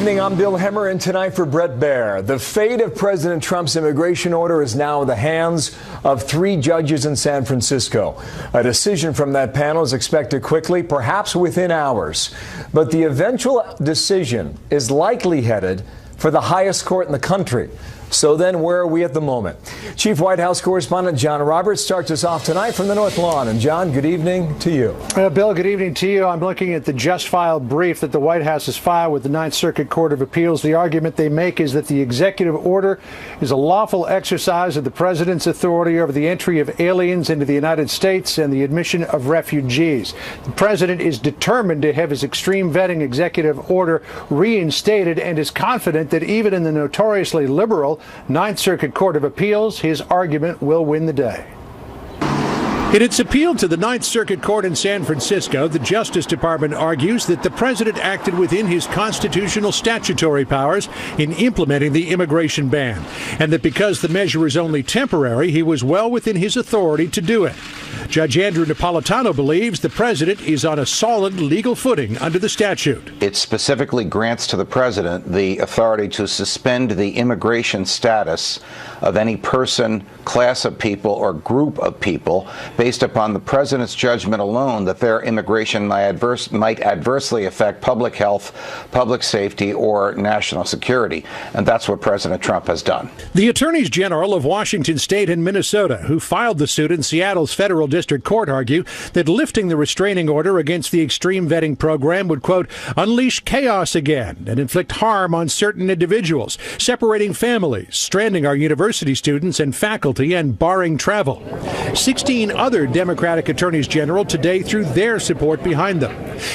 evening, I'm Bill Hemmer, and tonight for Bret Baier. The fate of President Trump's immigration order is now in the hands of 3 judges in San Francisco. A decision from that panel is expected quickly, perhaps within hours. But the eventual decision is likely headed for the highest court in the country. So then, where are we at the moment? Chief White House correspondent John Roberts starts us off tonight from the North Lawn. And John, good evening to you. Bill, good evening to you. I'm looking at the just filed brief that the White House has filed with the Ninth Circuit Court of Appeals. The argument they make is that the executive order is a lawful exercise of the president's authority over the entry of aliens into the United States and the admission of refugees. The president is determined to have his extreme vetting executive order reinstated and is confident that even in the notoriously liberal Ninth Circuit Court of Appeals, his argument will win the day. In its appeal to the Ninth Circuit Court in San Francisco, the Justice Department argues that the president acted within his constitutional statutory powers in implementing the immigration ban, and that because the measure is only temporary, he was well within his authority to do it. Judge Andrew Napolitano believes the president is on a solid legal footing under the statute. It specifically grants to the president the authority to suspend the immigration status of any person, class of people, or group of people based upon the president's judgment alone that their immigration might adversely affect public health, public safety, or national security. And that's what President Trump has done. The attorneys general of Washington State and Minnesota, who filed the suit in Seattle's federal district court, argue that lifting the restraining order against the extreme vetting program would, quote, unleash chaos again and inflict harm on certain individuals, separating families, stranding our university students and faculty, and barring travel. 16 other Democratic attorneys general today threw their support behind them.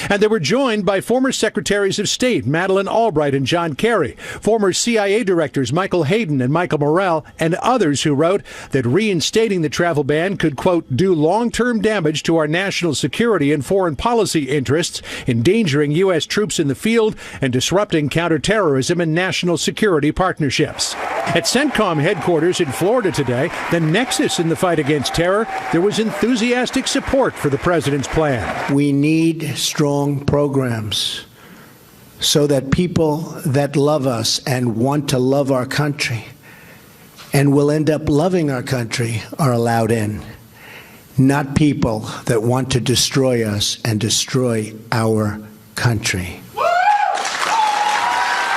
And they were joined by former secretaries of state Madeleine Albright and John Kerry, former CIA directors Michael Hayden and Michael Morrell, and others who wrote that reinstating the travel ban could, quote, do long-term damage to our national security and foreign policy interests, endangering U.S. troops in the field and disrupting counterterrorism and national security partnerships. At CENTCOM headquarters in Florida today, the nexus in the fight against terror, there was enthusiastic support for the president's plan. We need strong programs so that people that love us and want to love our country and will end up loving our country are allowed in, not people that want to destroy us and destroy our country.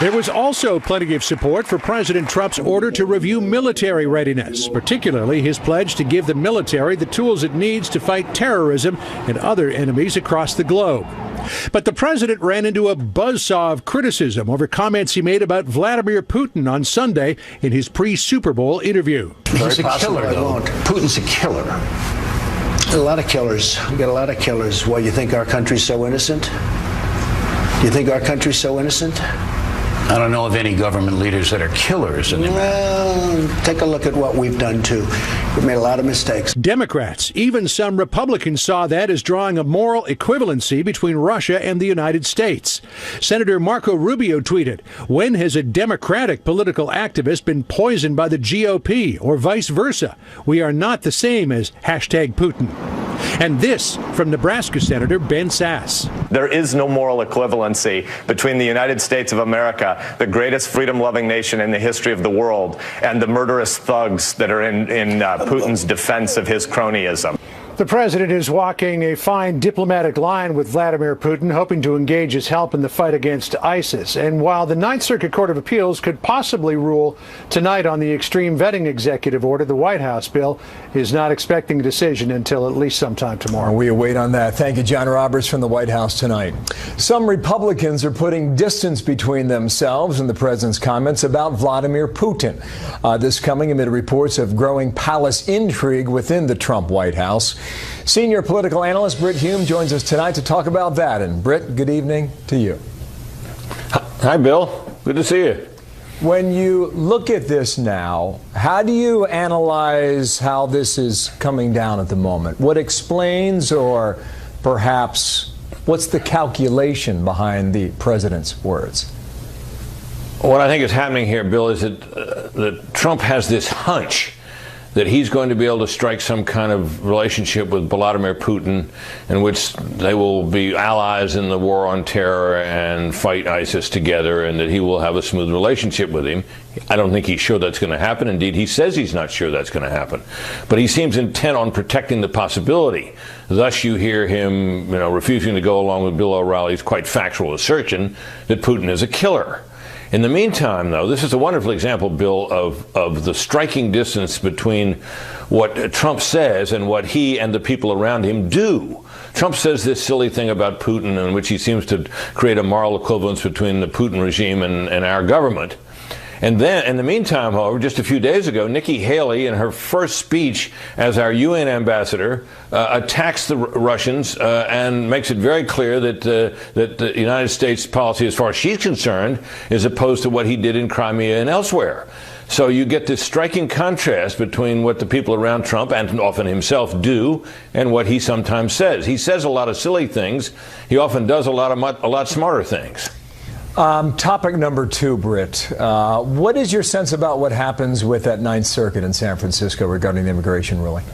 There was also plenty of support for President Trump's order to review military readiness, particularly his pledge to give the military the tools it needs to fight terrorism and other enemies across the globe. But the president ran into a buzzsaw of criticism over comments he made about Vladimir Putin on Sunday in his pre-Super Bowl interview. He's a killer, though. Putin's a killer. A lot of killers. We got a lot of killers. Why, you think our country's so innocent? Do you think our country's so innocent? I don't know of any government leaders that are killers. Well, take a look at what we've done, too. We've made a lot of mistakes. Democrats, even some Republicans, saw that as drawing a moral equivalency between Russia and the United States. Senator Marco Rubio tweeted, when has a Democratic political activist been poisoned by the GOP or vice versa? We are not the same as #Putin. And this from Nebraska Senator Ben Sasse. There is no moral equivalency between the United States of America, the greatest freedom-loving nation in the history of the world, and the murderous thugs that are in Putin's defense of his cronyism. The president is walking a fine diplomatic line with Vladimir Putin, hoping to engage his help in the fight against ISIS. And while the Ninth Circuit Court of Appeals could possibly rule tonight on the extreme vetting executive order, the White House bill is not expecting a decision until at least sometime tomorrow. We await on that. Thank you, John Roberts from the White House tonight. Some Republicans are putting distance between themselves and the president's comments about Vladimir Putin. This coming amid reports of growing palace intrigue within the Trump White House. Senior political analyst Brit Hume joins us tonight to talk about that. And Brit, good evening to you. Hi, Bill. Good to see you. When you look at this now, how do you analyze how this is coming down at the moment? What explains, or perhaps what's the calculation behind the president's words? What I think is happening here, Bill, is that Trump has this hunch that he's going to be able to strike some kind of relationship with Vladimir Putin in which they will be allies in the war on terror and fight ISIS together, and that he will have a smooth relationship with him. I don't think he's sure that's going to happen. Indeed, he says he's not sure that's going to happen. But he seems intent on protecting the possibility. Thus, you hear him, refusing to go along with Bill O'Reilly's quite factual assertion that Putin is a killer. In the meantime, though, this is a wonderful example, Bill, of the striking distance between what Trump says and what he and the people around him do. Trump says this silly thing about Putin in which he seems to create a moral equivalence between the Putin regime and our government. And then, in the meantime, however, just a few days ago, Nikki Haley, in her first speech as our UN ambassador, attacks the Russians and makes it very clear that the United States policy, as far as she's concerned, is opposed to what he did in Crimea and elsewhere. So you get this striking contrast between what the people around Trump, and often himself, do and what he sometimes says. He says a lot of silly things. He often does a lot smarter things. Topic number 2, Britt. What is your sense about what happens with that Ninth Circuit in San Francisco regarding the immigration ruling?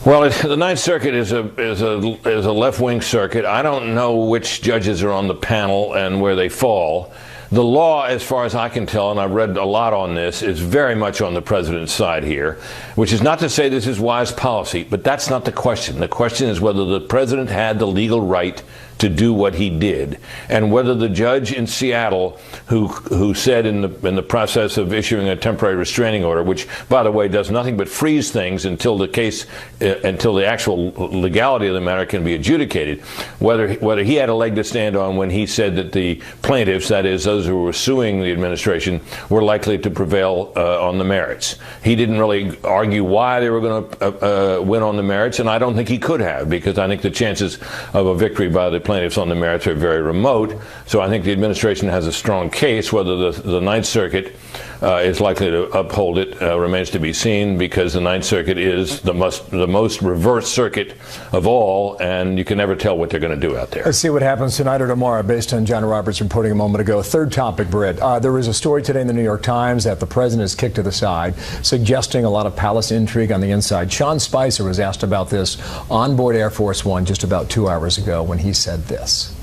Well, the Ninth Circuit is a left-wing circuit. I don't know which judges are on the panel and where they fall. The law, as far as I can tell, and I've read a lot on this, is very much on the president's side here, which is not to say this is wise policy, but that's not the question. The question is whether the president had the legal right to do what he did, and whether the judge in Seattle who said in the process of issuing a temporary restraining order, which, by the way, does nothing but freeze things until the actual legality of the matter can be adjudicated, whether he had a leg to stand on when he said that the plaintiffs, that is, those who were suing the administration, were likely to prevail on the merits. He didn't really argue why they were going to win on the merits, and I don't think he could have, because I think the chances of a victory by the plaintiffs on the merits are very remote. So I think the administration has a strong case. Whether the Ninth Circuit is likely to uphold it remains to be seen, because the Ninth Circuit is the most reverse circuit of all, and you can never tell what they're going to do out there. Let's see what happens tonight or tomorrow, based on John Roberts reporting a moment ago. Third topic, Britt. There was a story today in the New York Times that the president is kicked to the side, suggesting a lot of palace intrigue on the inside. Sean Spicer was asked about this on board Air Force One just about 2 hours ago when he said this.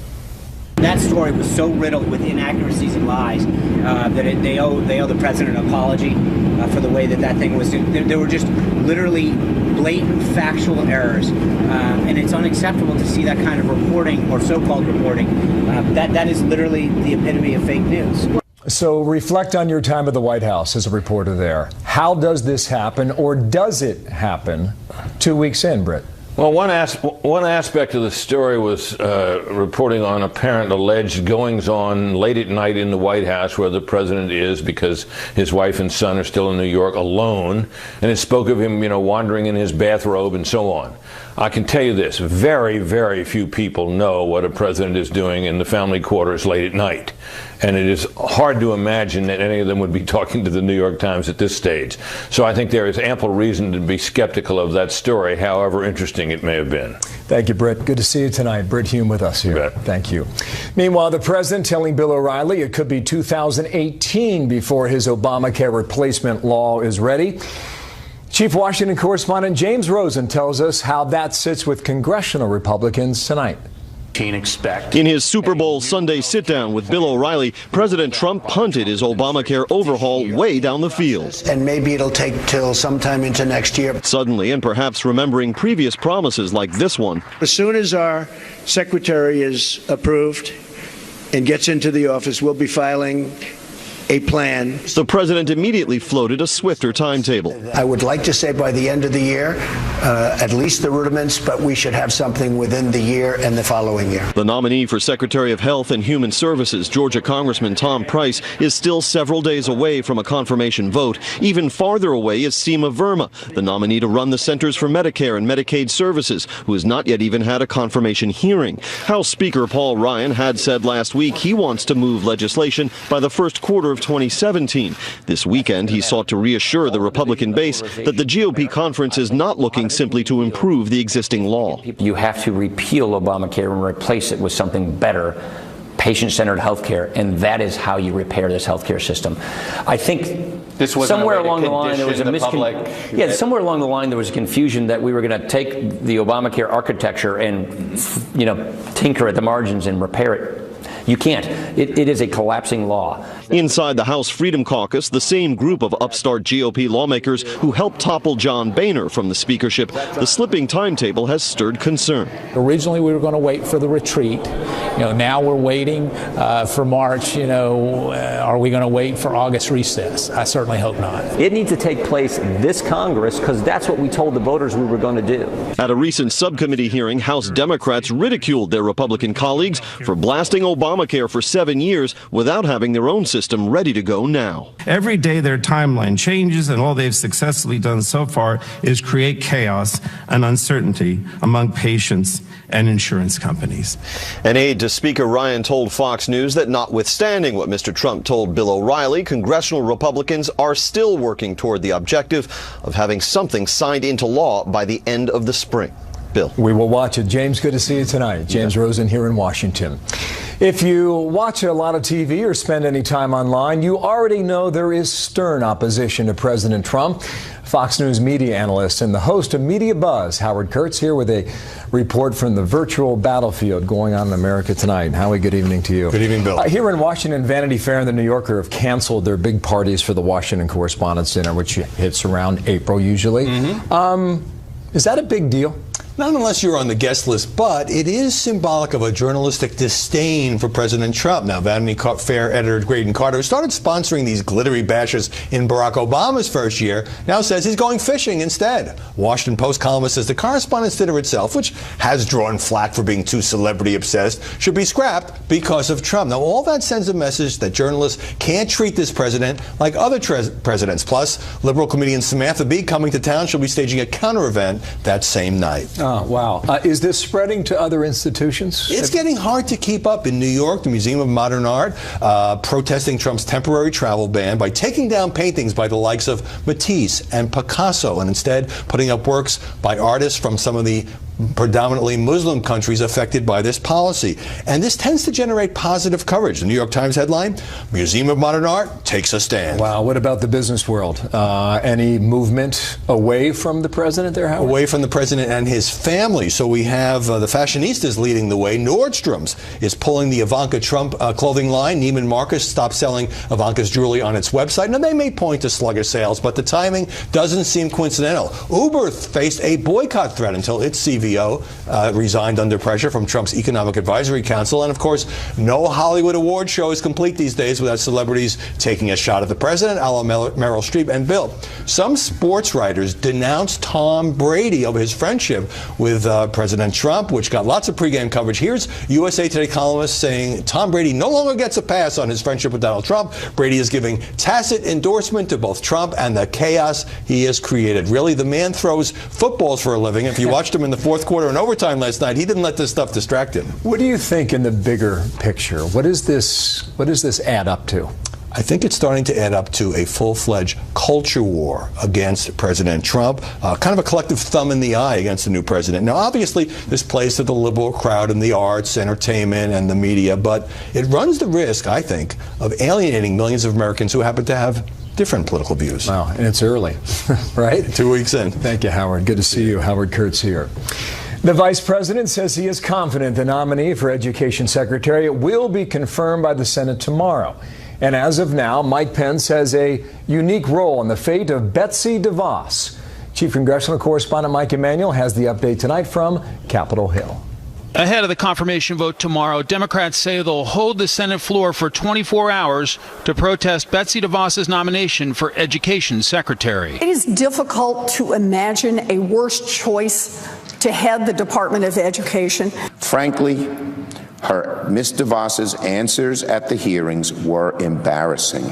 That story was so riddled with inaccuracies and lies that they owe the president an apology for the way that thing was. There were just literally blatant factual errors, and it's unacceptable to see that kind of reporting, or so-called reporting. That is literally the epitome of fake news. So reflect on your time at the White House as a reporter there. How does this happen, or does it happen 2 weeks in, Britt? Well, one aspect of the story was reporting on apparent alleged goings-on late at night in the White House, where the president is, because his wife and son are still in New York alone, and it spoke of him, wandering in his bathrobe and so on. I can tell you this, very, very few people know what a president is doing in the family quarters late at night. And it is hard to imagine that any of them would be talking to the New York Times at this stage. So I think there is ample reason to be skeptical of that story, however interesting it may have been. Thank you, Britt. Good to see you tonight. Britt Hume with us here. Thank you. Meanwhile, the president telling Bill O'Reilly it could be 2018 before his Obamacare replacement law is ready. Chief Washington correspondent James Rosen tells us how that sits with congressional Republicans tonight. In his Super Bowl Sunday sit-down with Bill O'Reilly, President Trump punted his Obamacare overhaul way down the field. And maybe it'll take till sometime into next year. Suddenly, and perhaps remembering previous promises like this one, As soon as our secretary is approved and gets into the office, we'll be filing a plan. The president immediately floated a swifter timetable. I would like to say by the end of the year, at least the rudiments, but we should have something within the year and the following year. The nominee for Secretary of Health and Human Services, Georgia Congressman Tom Price, is still several days away from a confirmation vote. Even farther away is Seema Verma, the nominee to run the Centers for Medicare and Medicaid Services, who has not yet even had a confirmation hearing. House Speaker Paul Ryan had said last week he wants to move legislation by the first quarter of 2017. This weekend, he sought to reassure the Republican base that the GOP conference is not looking simply to improve the existing law. You have to repeal Obamacare and replace it with something better, patient-centered healthcare, and that is how you repair this healthcare system. I think this was somewhere along the line there was a somewhere along the line there was a confusion that we were going to take the Obamacare architecture and, tinker at the margins and repair it. You can't. It is a collapsing law. Inside the House Freedom Caucus, the same group of upstart GOP lawmakers who helped topple John Boehner from the speakership, the slipping timetable has stirred concern. Originally, we were going to wait for the retreat. Now we're waiting for March. Are we going to wait for August recess? I certainly hope not. It needs to take place this Congress because that's what we told the voters we were going to do. At a recent subcommittee hearing, House Democrats ridiculed their Republican colleagues for blasting Obamacare for 7 years without having their own system ready to go now. Every day their timeline changes, and all they've successfully done so far is create chaos and uncertainty among patients and insurance companies. An aide to Speaker Ryan told Fox News that notwithstanding what Mr. Trump told Bill O'Reilly, congressional Republicans are still working toward the objective of having something signed into law by the end of the spring. Bill. We will watch it. James, good to see you tonight. James Rosen here in Washington. If you watch a lot of TV or spend any time online, you already know there is stern opposition to President Trump. Fox News media analyst and the host of Media Buzz, Howard Kurtz, here with a report from the virtual battlefield going on in America tonight. Howie, good evening to you. Good evening, Bill. Here in Washington, Vanity Fair and the New Yorker have canceled their big parties for the Washington Correspondents' Dinner, which hits around April usually. Is that a big deal? Not unless you're on the guest list, but it is symbolic of a journalistic disdain for President Trump. Now, Vanity Fair editor Graydon Carter, who started sponsoring these glittery bashes in Barack Obama's first year, now says he's going fishing instead. Washington Post columnist says the Correspondents' Dinner itself, which has drawn flack for being too celebrity-obsessed, should be scrapped because of Trump. Now, all that sends a message that journalists can't treat this president like other presidents. Plus, liberal comedian Samantha Bee, coming to town, she'll be staging a counter-event that same night. Oh, wow. Is this spreading to other institutions? It's getting hard to keep up. In New York, the Museum of Modern Art protesting Trump's temporary travel ban by taking down paintings by the likes of Matisse and Picasso and instead putting up works by artists from some of the predominantly Muslim countries affected by this policy. And this tends to generate positive coverage. The New York Times headline, Museum of Modern Art takes a stand. Wow. What about the business world? Any movement away from the president there, Howard? Away from the president and his family. So we have the fashionistas leading the way. Nordstrom's is pulling the Ivanka Trump clothing line. Neiman Marcus stopped selling Ivanka's jewelry on its website. Now, they may point to sluggish sales, but the timing doesn't seem coincidental. Uber faced a boycott threat until its CVO resigned under pressure from Trump's Economic Advisory Council. And, of course, no Hollywood award show is complete these days without celebrities taking a shot at the president, a la Meryl Streep. And, Bill, some sports writers denounced Tom Brady over his friendship with President Trump, which got lots of pregame coverage. Here's USA Today columnist saying Tom Brady no longer gets a pass on his friendship with Donald Trump. Brady is giving tacit endorsement to both Trump and the chaos he has created. Really, the man throws footballs for a living. If you watched him in the fourth quarter and overtime last night, he didn't let this stuff distract him. What do you think in the bigger picture? What does this add up to? I think it's starting to add up to a full-fledged culture war against President Trump, kind of a collective thumb in the eye against the new president. Now, obviously, this plays to the liberal crowd in the arts, entertainment, and the media, but it runs the risk, I think, of alienating millions of Americans who happen to have different political views. Wow, and it's early, right? 2 weeks in. Thank you, Howard. Good to see you. Howard Kurtz here. The vice president says he is confident the nominee for Education Secretary will be confirmed by the Senate tomorrow. And as of now, Mike Pence has a unique role in the fate of Betsy DeVos. Chief Congressional Correspondent Mike Emanuel has the update tonight from Capitol Hill. Ahead of the confirmation vote tomorrow, Democrats say they'll hold the Senate floor for 24 hours to protest Betsy DeVos's nomination for Education Secretary. It is difficult to imagine a worse choice to head the Department of Education. Frankly, Ms. DeVos's answers at the hearings were embarrassing,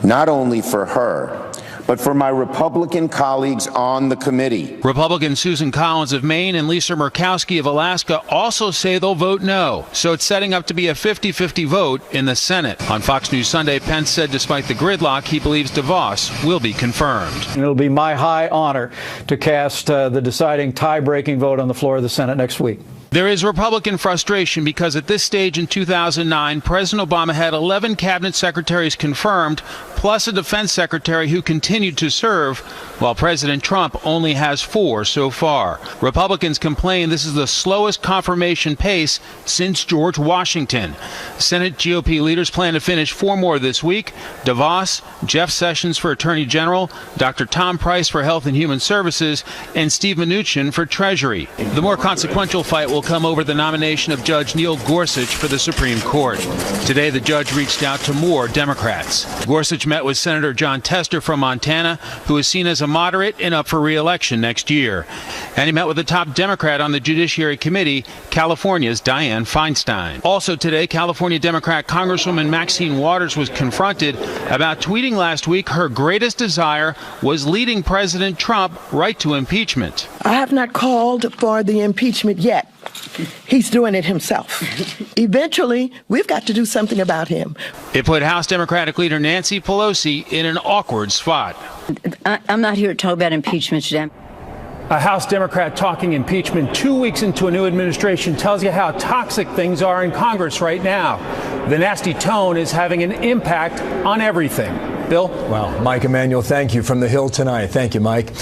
not only for her, but for my Republican colleagues on the committee. Republican Susan Collins of Maine and Lisa Murkowski of Alaska also say they'll vote no, so it's setting up to be a 50-50 vote in the Senate. On Fox News Sunday, Pence said despite the gridlock, he believes DeVos will be confirmed. It'll be my high honor to cast the deciding tie-breaking vote on the floor of the Senate next week. There is Republican frustration because at this stage in 2009, President Obama had 11 cabinet secretaries confirmed, plus a defense secretary who continued to serve, while President Trump only has 4 so far. Republicans complain this is the slowest confirmation pace since George Washington. Senate GOP leaders plan to finish 4 more this week: DeVos, Jeff Sessions for Attorney General, Dr. Tom Price for Health and Human Services, and Steve Mnuchin for Treasury. The more consequential fight will come over the nomination of Judge Neil Gorsuch for the Supreme Court. Today, the judge reached out to more Democrats. Gorsuch met with Senator Jon Tester from Montana, who is seen as a moderate and up for re-election next year. And he met with the top Democrat on the Judiciary Committee, California's Dianne Feinstein. Also today, California Democrat Congresswoman Maxine Waters was confronted about tweeting last week her greatest desire was leading President Trump right to impeachment. I have not called for the impeachment yet. He's doing it himself. Eventually, we've got to do something about him. It put House Democratic leader Nancy Pelosi in an awkward spot. I'm not here to talk about impeachment today. A House Democrat talking impeachment 2 weeks into a new administration tells you how toxic things are in Congress right now. The nasty tone is having an impact on everything. Bill? Well, Mike Emanuel, thank you from the Hill tonight. Thank you, Mike.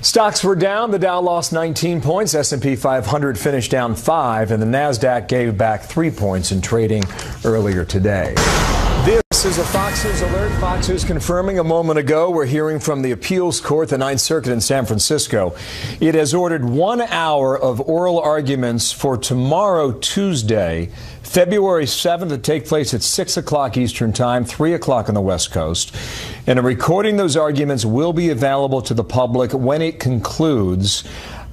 Stocks were down. The Dow lost 19 points. S&P 500 finished down 5, and the Nasdaq gave back 3 points in trading earlier today. This is a Fox News alert. Fox News confirming a moment ago. We're hearing from the appeals court, the Ninth Circuit in San Francisco. It has ordered 1 hour of oral arguments for tomorrow, Tuesday, February 7th, to take place at 6 o'clock Eastern Time, 3 o'clock on the West Coast. And a recording of those arguments will be available to the public when it concludes.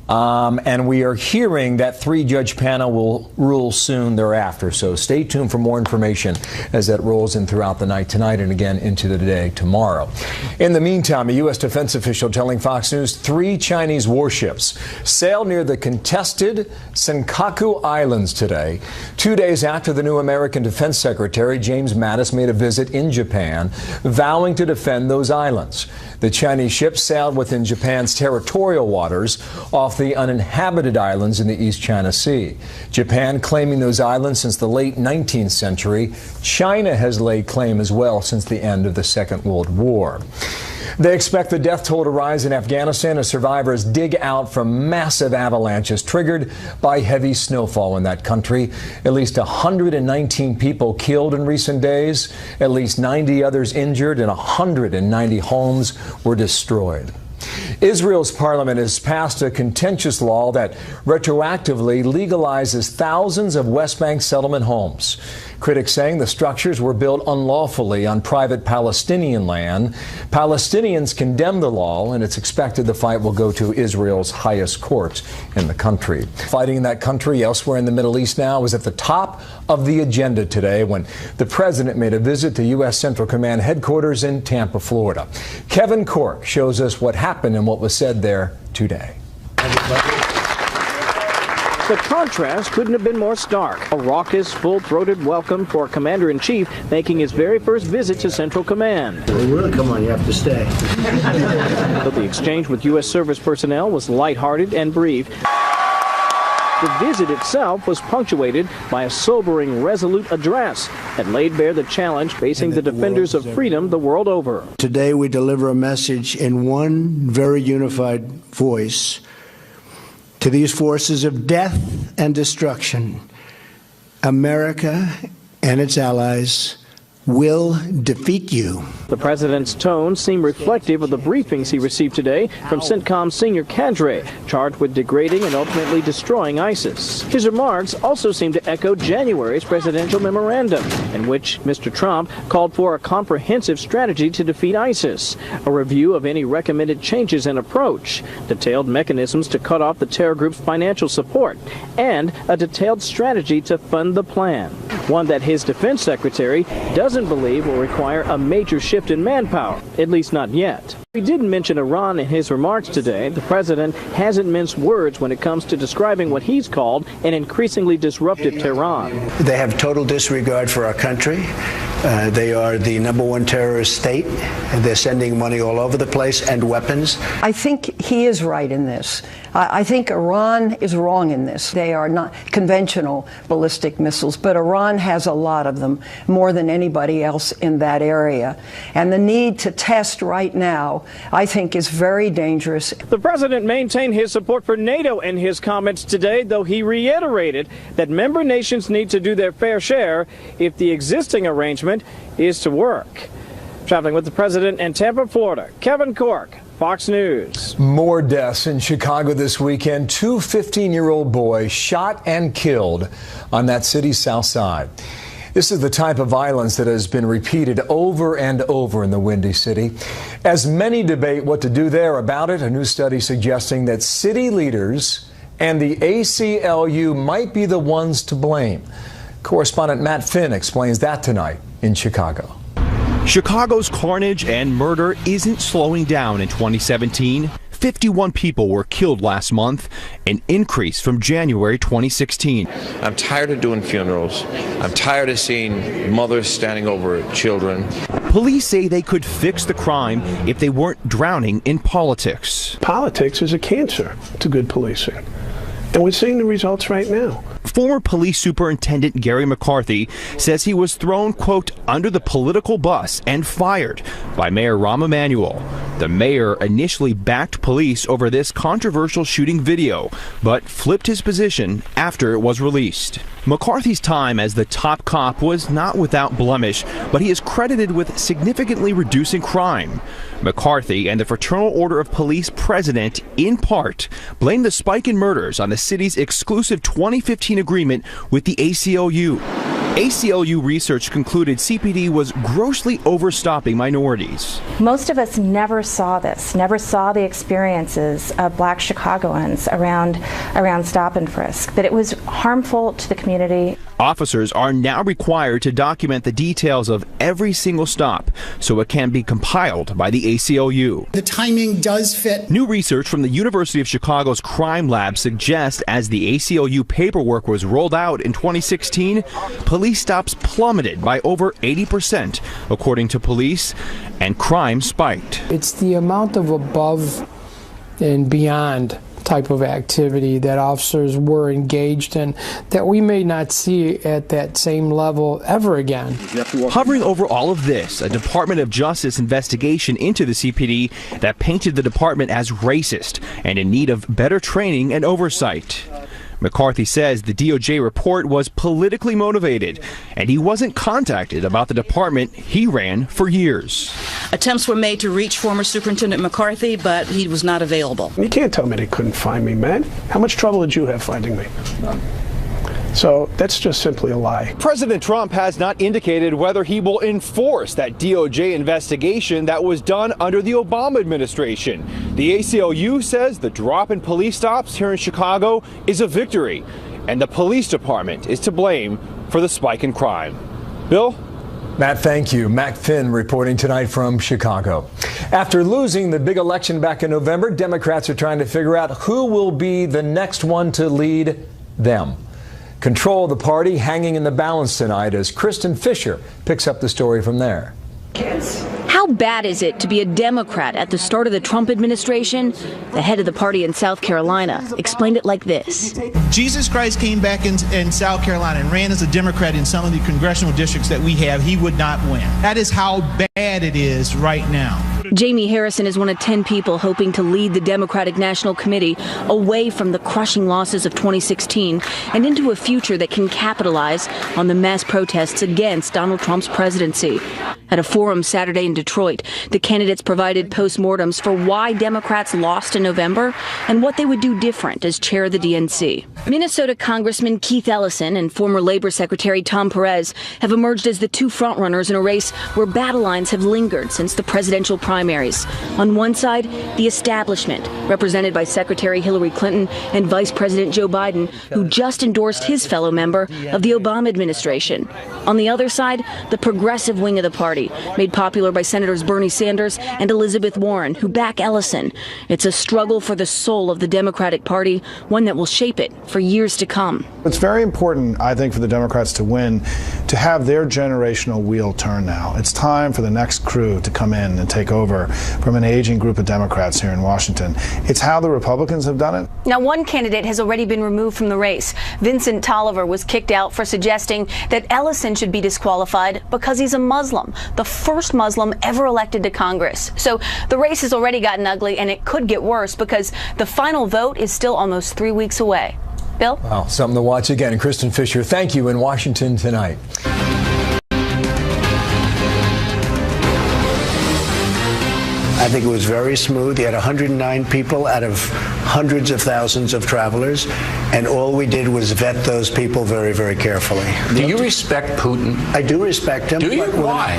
And we are hearing that 3-judge panel will rule soon thereafter. So stay tuned for more information as that rolls in throughout the night tonight and again into the day tomorrow. In the meantime, a U.S. defense official telling Fox News 3 Chinese warships sailed near the contested Senkaku Islands today, 2 days after the new American Defense Secretary James Mattis made a visit in Japan, vowing to defend those islands. The Chinese ships sailed within Japan's territorial waters off the uninhabited islands in the East China Sea. Japan claiming those islands since the late 19th century. China has laid claim as well since the end of the Second World War. They expect the death toll to rise in Afghanistan as survivors dig out from massive avalanches triggered by heavy snowfall in that country. At least 119 people killed in recent days, at least 90 others injured, and 190 homes were destroyed. Israel's parliament has passed a contentious law that retroactively legalizes thousands of West Bank settlement homes. Critics saying the structures were built unlawfully on private Palestinian land. Palestinians condemn the law, and it's expected the fight will go to Israel's highest court in the country. Fighting in that country elsewhere in the Middle East now was at the top of the agenda today when the president made a visit to U.S. Central Command headquarters in Tampa, Florida. Kevin Corke shows us what happened and what was said there today. The contrast couldn't have been more stark. A raucous, full-throated welcome for Commander-in-Chief making his very first visit to Central Command. Well, come on, you have to stay. But the exchange with U.S. service personnel was lighthearted and brief. The visit itself was punctuated by a sobering, resolute address that laid bare the challenge facing the defenders of freedom the world over. Today we deliver a message in one very unified voice to these forces of death and destruction. America and its allies will defeat you. The president's tone seemed reflective of the briefings he received today from CENTCOM's senior cadre, charged with degrading and ultimately destroying ISIS. His remarks also seemed to echo January's presidential memorandum, in which Mr. Trump called for a comprehensive strategy to defeat ISIS, a review of any recommended changes in approach, detailed mechanisms to cut off the terror group's financial support, and a detailed strategy to fund the plan, one that his defense secretary doesn't believe will require a major shift in manpower, at least not yet. He didn't mention Iran in his remarks today. The president hasn't minced words when it comes to describing what he's called an increasingly disruptive Tehran. They have total disregard for our country. They are the #1 terrorist state, and they're sending money all over the place and weapons. I think he is right in this. I think Iran is wrong in this. They are not conventional ballistic missiles, but Iran has a lot of them, more than anybody else in that area. And the need to test right now, I think, is very dangerous. The president maintained his support for NATO in his comments today, though he reiterated that member nations need to do their fair share if the existing arrangement is to work. Traveling with the president in Tampa, Florida, Kevin Corke, Fox News. More deaths in Chicago this weekend. 2 15-year-old boys shot and killed on that city's south side. This is the type of violence that has been repeated over and over in the Windy City. As many debate what to do there about it, a new study suggesting that city leaders and the ACLU might be the ones to blame. Correspondent Matt Finn explains that tonight in Chicago. Chicago's carnage and murder isn't slowing down in 2017. 51 people were killed last month, an increase from January 2016. I'm tired of doing funerals. I'm tired of seeing mothers standing over children. Police say they could fix the crime if they weren't drowning in politics. Politics is a cancer to good policing, and we're seeing the results right now. Former police superintendent Gary McCarthy says he was thrown, quote, under the political bus and fired by Mayor Rahm Emanuel. The mayor initially backed police over this controversial shooting video, but flipped his position after it was released. McCarthy's time as the top cop was not without blemish, but he is credited with significantly reducing crime. McCarthy and the Fraternal Order of Police president, in part, blame the spike in murders on the city's exclusive 2015 agreement with the ACLU. ACLU research concluded CPD was grossly overstopping minorities. Most of us never saw this, never saw the experiences of black Chicagoans around stop and frisk, but it was harmful to the community. Officers are now required to document the details of every single stop so it can be compiled by the ACLU. The timing does fit. New research from the University of Chicago's crime lab suggests as the ACLU paperwork was rolled out in 2016, police stops plummeted by over 80%, according to police, and crime spiked. It's the amount of above and beyond type of activity that officers were engaged in that we may not see at that same level ever again. Hovering over all of this, a Department of Justice investigation into the CPD that painted the department as racist and in need of better training and oversight. McCarthy says the DOJ report was politically motivated, and he wasn't contacted about the department he ran for years. Attempts were made to reach former Superintendent McCarthy, but he was not available. You can't tell me they couldn't find me, man. How much trouble did you have finding me? So that's just simply a lie. President Trump has not indicated whether he will enforce that DOJ investigation that was done under the Obama administration. The ACLU says the drop in police stops here in Chicago is a victory, and the police department is to blame for the spike in crime. Bill? Matt, thank you. Matt Finn reporting tonight from Chicago. After losing the big election back in November, Democrats are trying to figure out who will be the next one to lead them. Control of the party hanging in the balance tonight as Kristen Fisher picks up the story from there. How bad is it to be a Democrat at the start of the Trump administration? The head of the party in South Carolina explained it like this. Jesus Christ came back in South Carolina and ran as a Democrat in some of the congressional districts that we have. He would not win. That is how bad it is right now. Jamie Harrison is one of 10 people hoping to lead the Democratic National Committee away from the crushing losses of 2016 and into a future that can capitalize on the mass protests against Donald Trump's presidency. At a forum Saturday in Detroit, the candidates provided postmortems for why Democrats lost in November and what they would do different as chair of the DNC. Minnesota Congressman Keith Ellison and former Labor Secretary Tom Perez have emerged as the two frontrunners in a race where battle lines have lingered since the presidential primary primaries. On one side, the establishment, represented by Secretary Hillary Clinton and Vice President Joe Biden, who just endorsed his fellow member of the Obama administration. On the other side, the progressive wing of the party, made popular by Senators Bernie Sanders and Elizabeth Warren, who back Ellison. It's a struggle for the soul of the Democratic Party, one that will shape it for years to come. It's very important, I think, for the Democrats to win, to have their generational wheel turn now. It's time for the next crew to come in and take over from an aging group of Democrats here in Washington. It's how the Republicans have done it. Now, one candidate has already been removed from the race. Vincent Tolliver was kicked out for suggesting that Ellison should be disqualified because he's a Muslim, the first Muslim ever elected to Congress. So the race has already gotten ugly, and it could get worse because the final vote is still almost 3 weeks away. Bill? Wow, something to watch again. Kristen Fisher, thank you in Washington tonight. I think it was very smooth. He had 109 people out of hundreds of thousands of travelers, and all we did was vet those people very, very carefully. Do you respect Putin? I do respect him. Do you? Why?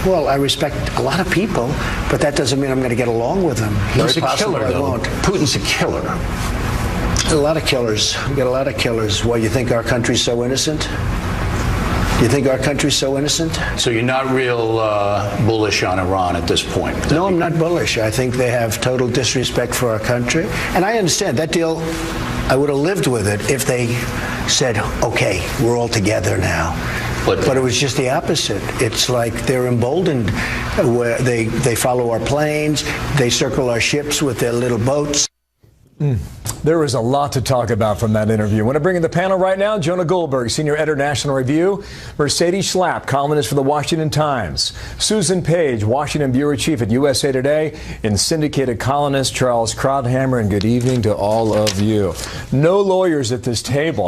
Well, I respect a lot of people, but that doesn't mean I'm going to get along with him. He's a killer, though. Putin's a killer. A lot of killers. We got a lot of killers. Why, you think our country's so innocent? Do you think our country's so innocent? So you're not real bullish on Iran at this point? No, I'm not bullish. I think they have total disrespect for our country. And I understand that deal, I would have lived with it if they said, okay, we're all together now. But it was just the opposite. It's like they're emboldened. Where they follow our planes, they circle our ships with their little boats. There is a lot to talk about from that interview. I want to bring in the panel right now, Jonah Goldberg, senior editor, National Review, Mercedes Schlapp, columnist for the Washington Times, Susan Page, Washington bureau chief at USA Today, and syndicated columnist Charles Krauthammer. And good evening to all of you. No lawyers at this table.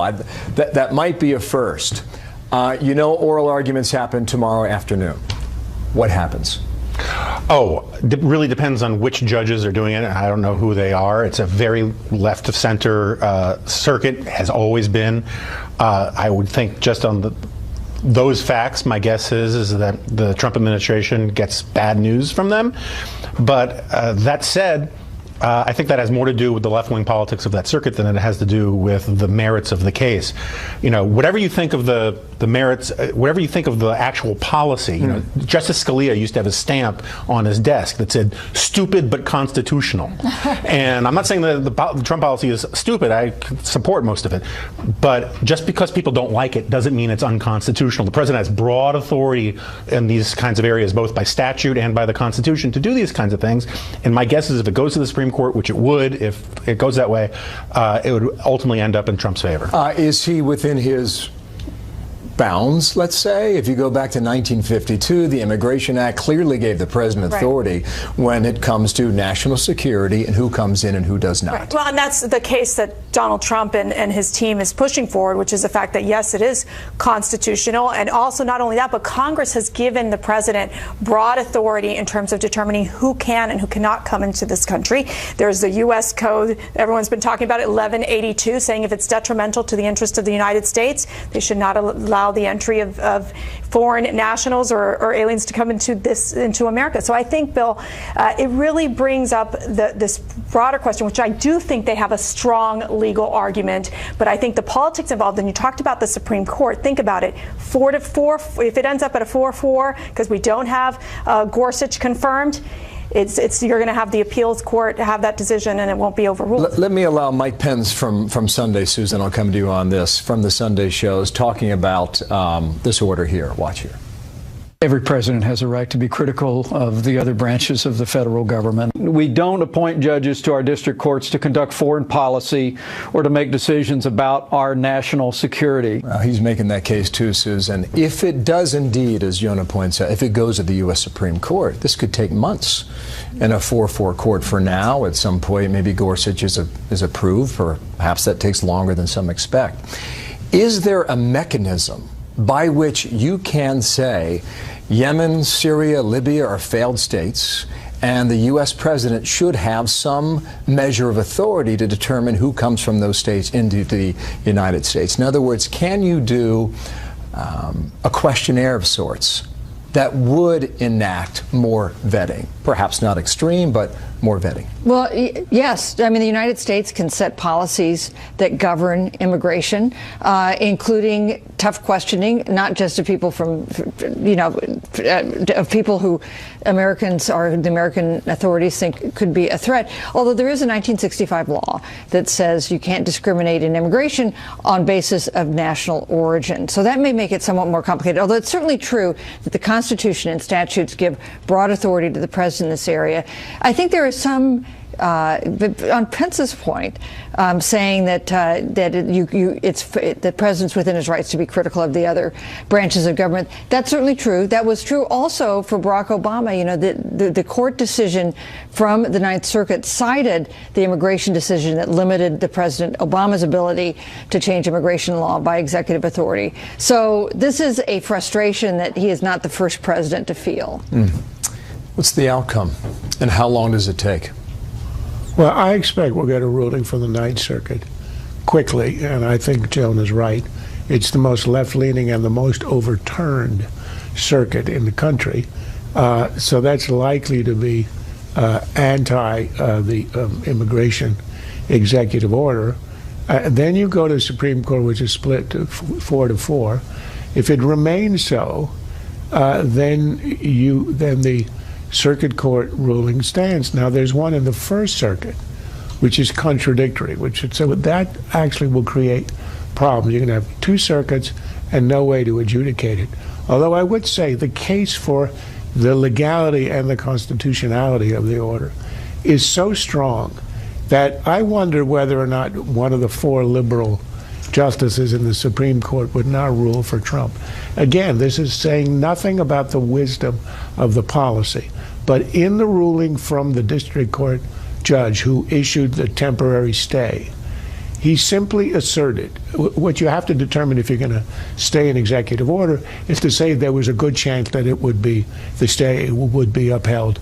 That might be a first. You know, oral arguments happen tomorrow afternoon. What happens? Oh, it really depends on which judges are doing it. I don't know who they are. It's a very left of center circuit, has always been. I would think just on those facts, my guess is that the Trump administration gets bad news from them. But that said, I think that has more to do with the left-wing politics of that circuit than it has to do with the merits of the case. You know, whatever you think of the merits, whatever you think of the actual policy, you know, Justice Scalia used to have a stamp on his desk that said "stupid but constitutional." And I'm not saying that the Trump policy is stupid. I support most of it. But just because people don't like it doesn't mean it's unconstitutional. The president has broad authority in these kinds of areas, both by statute and by the Constitution, to do these kinds of things. And my guess is if it goes to the Supreme Court, which it would if it goes that way, it would ultimately end up in Trump's favor. Is he within his bounds, let's say? If you go back to 1952, the Immigration Act clearly gave the president authority when it comes to national security and who comes in and who does not. Right. Well, and that's the case that Donald Trump and his team is pushing forward, which is the fact that, yes, it is constitutional. And also, not only that, but Congress has given the president broad authority in terms of determining who can and who cannot come into this country. There's the U.S. Code, everyone's been talking about it, 1182, saying if it's detrimental to the interest of the United States, they should not allow the entry of foreign nationals or aliens to come into America. So I think, Bill, it really brings up this broader question, which I do think they have a strong legal argument, but I think the politics involved, and you talked about the Supreme Court, think about it, 4-4, if it ends up at a 4-4, because we don't have Gorsuch confirmed, you're going to have the appeals court have that decision and it won't be overruled. Let me allow Mike Pence from Sunday, Susan, I'll come to you on this, from the Sunday shows, talking about this order here. Watch here. Every president has a right to be critical of the other branches of the federal government. We don't appoint judges to our district courts to conduct foreign policy or to make decisions about our national security. He's making that case too, Susan. If it does indeed, as Jonah points out, if it goes to the U.S. Supreme Court, this could take months in a 4-4 court. For now, at some point, maybe Gorsuch is approved. Perhaps that takes longer than some expect. Is there a mechanism by which you can say Yemen, Syria, Libya are failed states, and the U.S. president should have some measure of authority to determine who comes from those states into the United States? In other words, can you do a questionnaire of sorts that would enact more vetting? Perhaps not extreme, but more vetting. Well, yes. I mean, the United States can set policies that govern immigration, including tough questioning, not just of people from, of people who Americans or the American authorities think could be a threat. Although there is a 1965 law that says you can't discriminate in immigration on basis of national origin. So that may make it somewhat more complicated. Although it's certainly true that the Constitution and statutes give broad authority to the president in this area. I think there is some, on Pence's point, saying that the president's within his rights to be critical of the other branches of government. That's certainly true. That was true also for Barack Obama. You know, the court decision from the Ninth Circuit cited the immigration decision that limited the President Obama's ability to change immigration law by executive authority. So this is a frustration that he is not the first president to feel. What's the outcome, and how long does it take? Well, I expect we'll get a ruling from the Ninth Circuit quickly, and I think Joan is right. It's the most left-leaning and the most overturned circuit in the country, so that's likely to be anti the immigration executive order. Then you go to the Supreme Court, which is split to 4-4. If it remains so, then the Circuit Court ruling stands. Now, there's one in the First Circuit, which is contradictory, so that actually will create problems. You're going to have two circuits and no way to adjudicate it. Although I would say the case for the legality and the constitutionality of the order is so strong that I wonder whether or not one of the four liberal justices in the Supreme Court would not rule for Trump. Again, this is saying nothing about the wisdom of the policy. But in the ruling from the district court judge who issued the temporary stay, he simply asserted what you have to determine if you're going to stay in executive order is to say there was a good chance that the stay would be upheld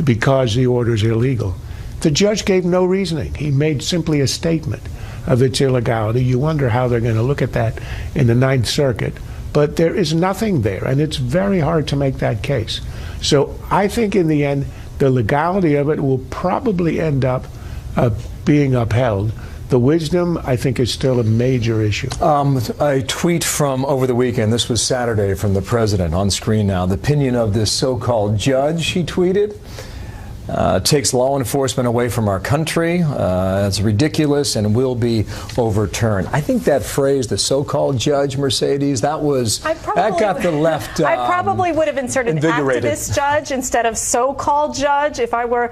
because the order is illegal. The judge gave no reasoning. He made simply a statement of its illegality. You wonder how they're going to look at that in the Ninth Circuit. But there is nothing there, and it's very hard to make that case. So I think in the end, the legality of it will probably end up being upheld. The wisdom, I think, is still a major issue. A tweet from over the weekend, this was Saturday, from the president on screen now. The opinion of this so-called judge, he tweeted, takes law enforcement away from our country. It's ridiculous and will be overturned. I think that phrase, the so-called judge, Mercedes, that got the left I probably would have inserted invigorated. Activist judge instead of so-called judge if I were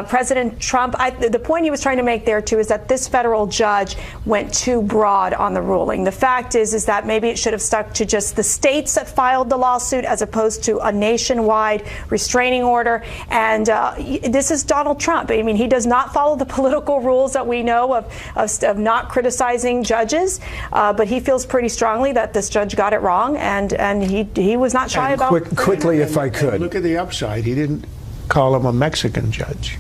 President Trump. The point he was trying to make there, too, is that this federal judge went too broad on the ruling. The fact is that maybe it should have stuck to just the states that filed the lawsuit as opposed to a nationwide restraining order. And this is Donald Trump. I mean, he does not follow the political rules that we know of not criticizing judges, but he feels pretty strongly that this judge got it wrong, and he was not shy about it. Quickly, if I could. Look at the upside. He didn't call him a Mexican judge.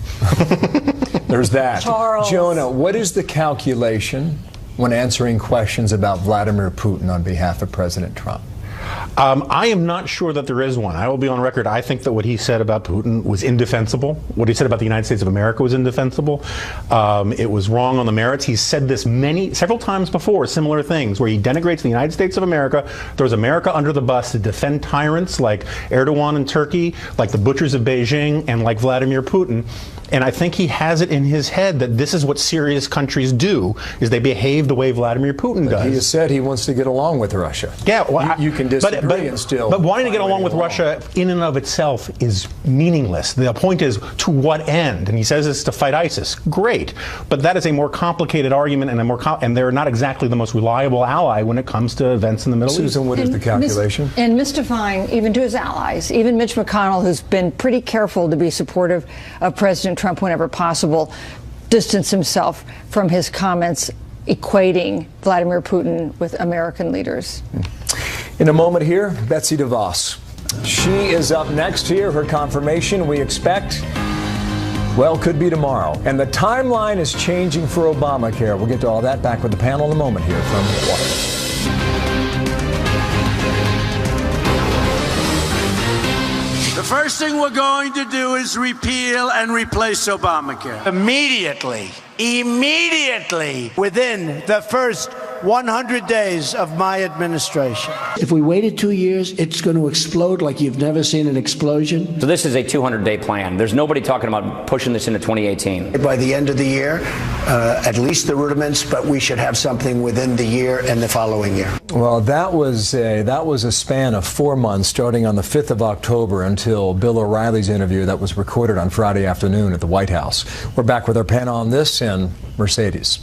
There's that. Charles. Jonah, what is the calculation when answering questions about Vladimir Putin on behalf of President Trump? I am not sure that there is one. I will be on record. I think that what he said about Putin was indefensible. What he said about the United States of America was indefensible. It was wrong on the merits. He's said this several times before, similar things, where he denigrates the United States of America, throws America under the bus to defend tyrants like Erdogan in Turkey, like the butchers of Beijing, and like Vladimir Putin. And I think he has it in his head that this is what serious countries do, is they behave the way Vladimir Putin does. He has said he wants to get along with Russia. Yeah, well, you can disagree and still. But wanting to get along with Russia in and of itself is meaningless. The point is, to what end? And he says it's to fight ISIS. Great, but that is a more complicated argument, and they're not exactly the most reliable ally when it comes to events in the Middle East. Susan, what is the calculation? And mystifying even to his allies, even Mitch McConnell, who's been pretty careful to be supportive of President Trump whenever possible, distance himself from his comments equating Vladimir Putin with American leaders. In a moment here, Betsy DeVos. She is up next here. Her confirmation, we expect, well, could be tomorrow. And the timeline is changing for Obamacare. We'll get to all that back with the panel in a moment here from Washington. first thing we're going to do is repeal and replace Obamacare. Immediately, within the first 100 days of my administration. If we waited 2 years, it's going to explode like you've never seen an explosion. So this is a 200-day plan. There's nobody talking about pushing this into 2018. By the end of the year, at least the rudiments, but we should have something within the year and the following year. Well, that was a span of 4 months, starting on the 5th of October until Bill O'Reilly's interview that was recorded on Friday afternoon at the White House. We're back with our panel on this, and Mercedes.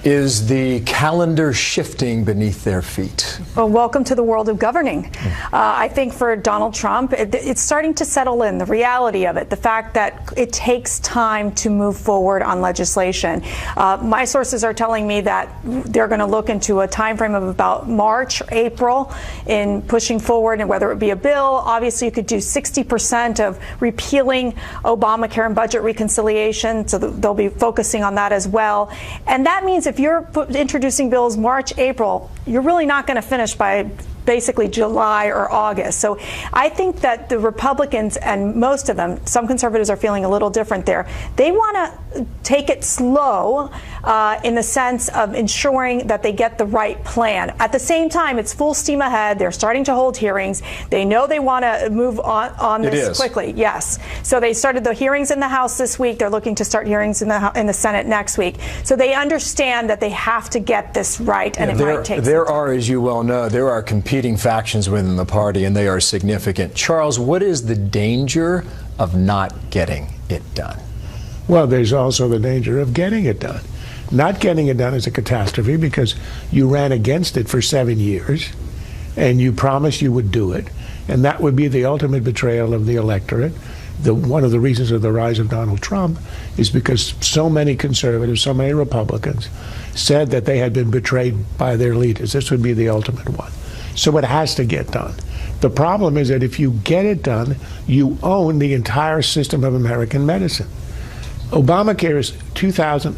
Is the calendar shifting beneath their feet? Well, welcome to the world of governing. I think for Donald Trump, it's starting to settle in, the reality of it, the fact that it takes time to move forward on legislation. My sources are telling me that they're going to look into a time frame of about March, April in pushing forward, and whether it be a bill. Obviously, you could do 60% of repealing Obamacare and budget reconciliation, so they'll be focusing on that as well. And that means if you're introducing bills March, April, you're really not going to finish by basically July or August. So I think that the Republicans, and most of them, some conservatives are feeling a little different there. They want to take it slow in the sense of ensuring that they get the right plan. At the same time, it's full steam ahead. They're starting to hold hearings. They know they want to move on this quickly. Yes. So they started the hearings in the House this week. They're looking to start hearings in the Senate next week. So they understand that they have to get this right, and it might take some time. There are, as you well know, there are competing factions within the party, and they are significant. Charles, what is the danger of not getting it done? Well, there's also the danger of getting it done. Not getting it done is a catastrophe because you ran against it for 7 years and you promised you would do it, and that would be the ultimate betrayal of the electorate. One of the reasons of the rise of Donald Trump is because so many conservatives, so many Republicans said that they had been betrayed by their leaders. This would be the ultimate one. So it has to get done. The problem is that if you get it done, you own the entire system of American medicine. Obamacare is 2,000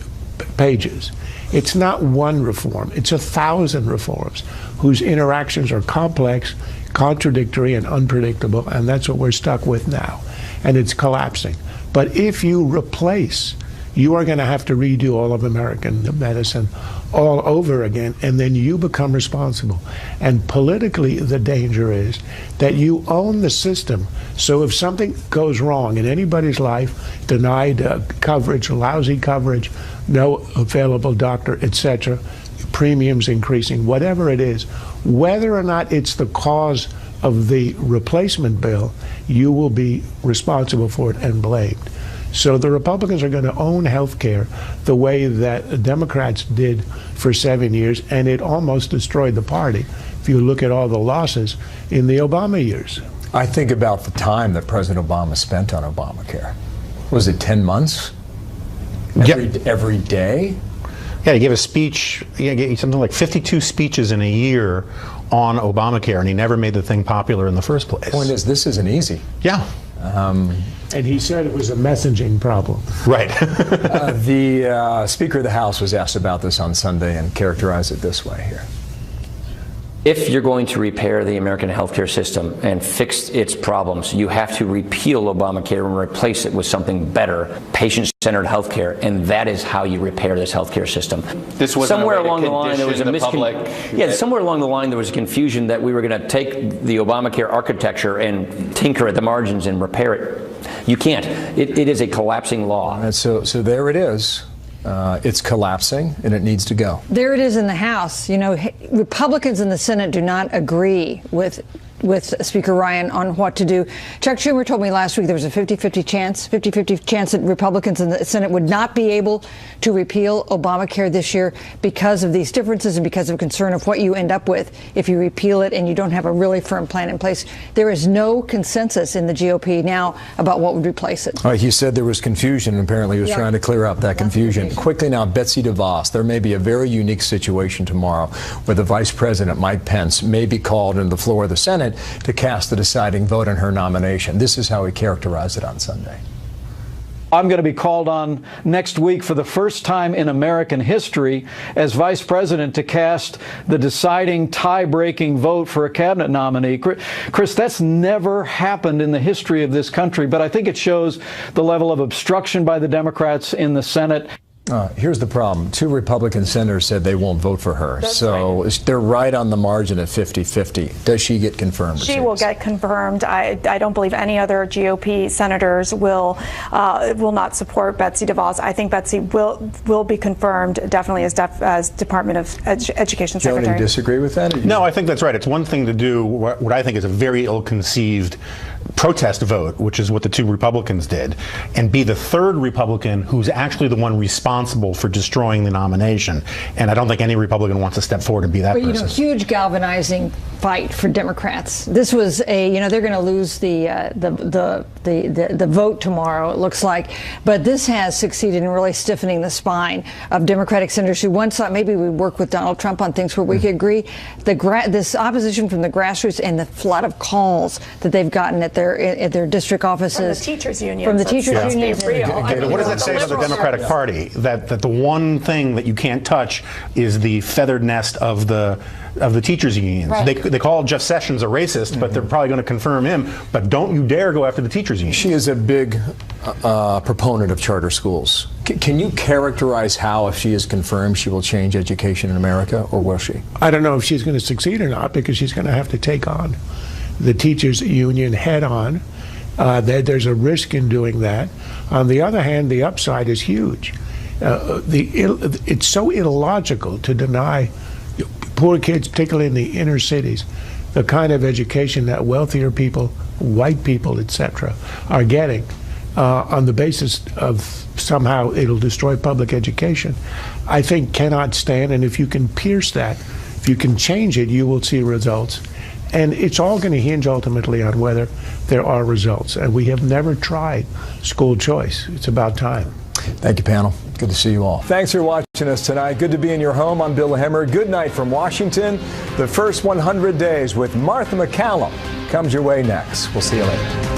pages. It's not one reform. It's 1,000 reforms whose interactions are complex, contradictory, and unpredictable, and that's what we're stuck with now. And it's collapsing. But if you replace, you are going to have to redo all of American medicine all over again, and then you become responsible. And politically, the danger is that you own the system. So if something goes wrong in anybody's life, denied coverage, lousy coverage, no available doctor, etc., premiums increasing, whatever it is, whether or not it's the cause of the replacement bill, you will be responsible for it and blamed. So the Republicans are going to own health care the way that the Democrats did for 7 years, and it almost destroyed the party if you look at all the losses in the Obama years. I think about the time that President Obama spent on Obamacare. Was it 10 months? Every day? Yeah, he gave a speech, he gave something like 52 speeches in a year on Obamacare, and he never made the thing popular in the first place. The point is, this isn't easy. Yeah. And he said it was a messaging problem. Right. The Speaker of the House was asked about this on Sunday and characterized it this way here. If you're going to repair the American healthcare system and fix its problems, you have to repeal Obamacare and replace it with something better, patient-centered healthcare, and that is how you repair this healthcare system. This was somewhere along the line there was somewhere along the line there was a confusion that we were going to take the Obamacare architecture and tinker at the margins and repair it. You can't. It is a collapsing law. And so there it is. It's collapsing, and it needs to go. There it is in the House. You know, Republicans in the Senate do not agree with Speaker Ryan on what to do. Chuck Schumer told me last week there was a 50-50 chance that Republicans in the Senate would not be able to repeal Obamacare this year because of these differences and because of concern of what you end up with if you repeal it and you don't have a really firm plan in place. There is no consensus in the GOP now about what would replace it. All right, he said there was confusion, and apparently he was trying to clear up that confusion. Quickly now, Betsy DeVos. There may be a very unique situation tomorrow where the Vice President, Mike Pence, may be called into the floor of the Senate to cast the deciding vote on her nomination. This is how he characterized it on Sunday. I'm going to be called on next week for the first time in American history as vice president to cast the deciding tie-breaking vote for a cabinet nominee. Chris, that's never happened in the history of this country, but I think it shows the level of obstruction by the Democrats in the Senate. Here's the problem. 2 Republican senators said they won't vote for her. So they're right on the margin at 50-50. Does she get confirmed? She will get confirmed. I don't believe any other GOP senators will not support Betsy DeVos. I think Betsy will be confirmed definitely as Department of Education Secretary. Do you disagree with that? No, I think that's right. It's one thing to do what I think is a very ill-conceived protest vote, which is what the 2 Republicans did, and be the 3rd Republican who's actually the one responsible for destroying the nomination. And I don't think any Republican wants to step forward and be that person. But, huge galvanizing fight for Democrats. This was they're going to lose the vote tomorrow, it looks like. But this has succeeded in really stiffening the spine of Democratic senators who once thought maybe we'd work with Donald Trump on things where we could agree. This opposition from the grassroots and the flood of calls that they've gotten at their district offices. From the teachers' unions. From the teachers' unions. What does that say about the Democratic Party? That the one thing that you can't touch is the feathered nest of the teachers' unions. Right. They call Jeff Sessions a racist, but they're probably going to confirm him. But don't you dare go after the teachers' unions. She is a big proponent of charter schools. Can you characterize how, if she is confirmed, she will change education in America, or will she? I don't know if she's going to succeed or not, because she's going to have to take on the teachers' union head on. There's a risk in doing that. On the other hand, the upside is huge. It's so illogical to deny poor kids, particularly in the inner cities, the kind of education that wealthier people, white people, etc., are getting on the basis of somehow it'll destroy public education, I think cannot stand. And if you can pierce that, if you can change it, you will see results. And it's all going to hinge ultimately on whether there are results. And we have never tried school choice. It's about time. Thank you, panel. Good to see you all. Thanks for watching us tonight. Good to be in your home. I'm Bill Hemmer. Good night from Washington. The first 100 days with Martha MacCallum comes your way next. We'll see you later.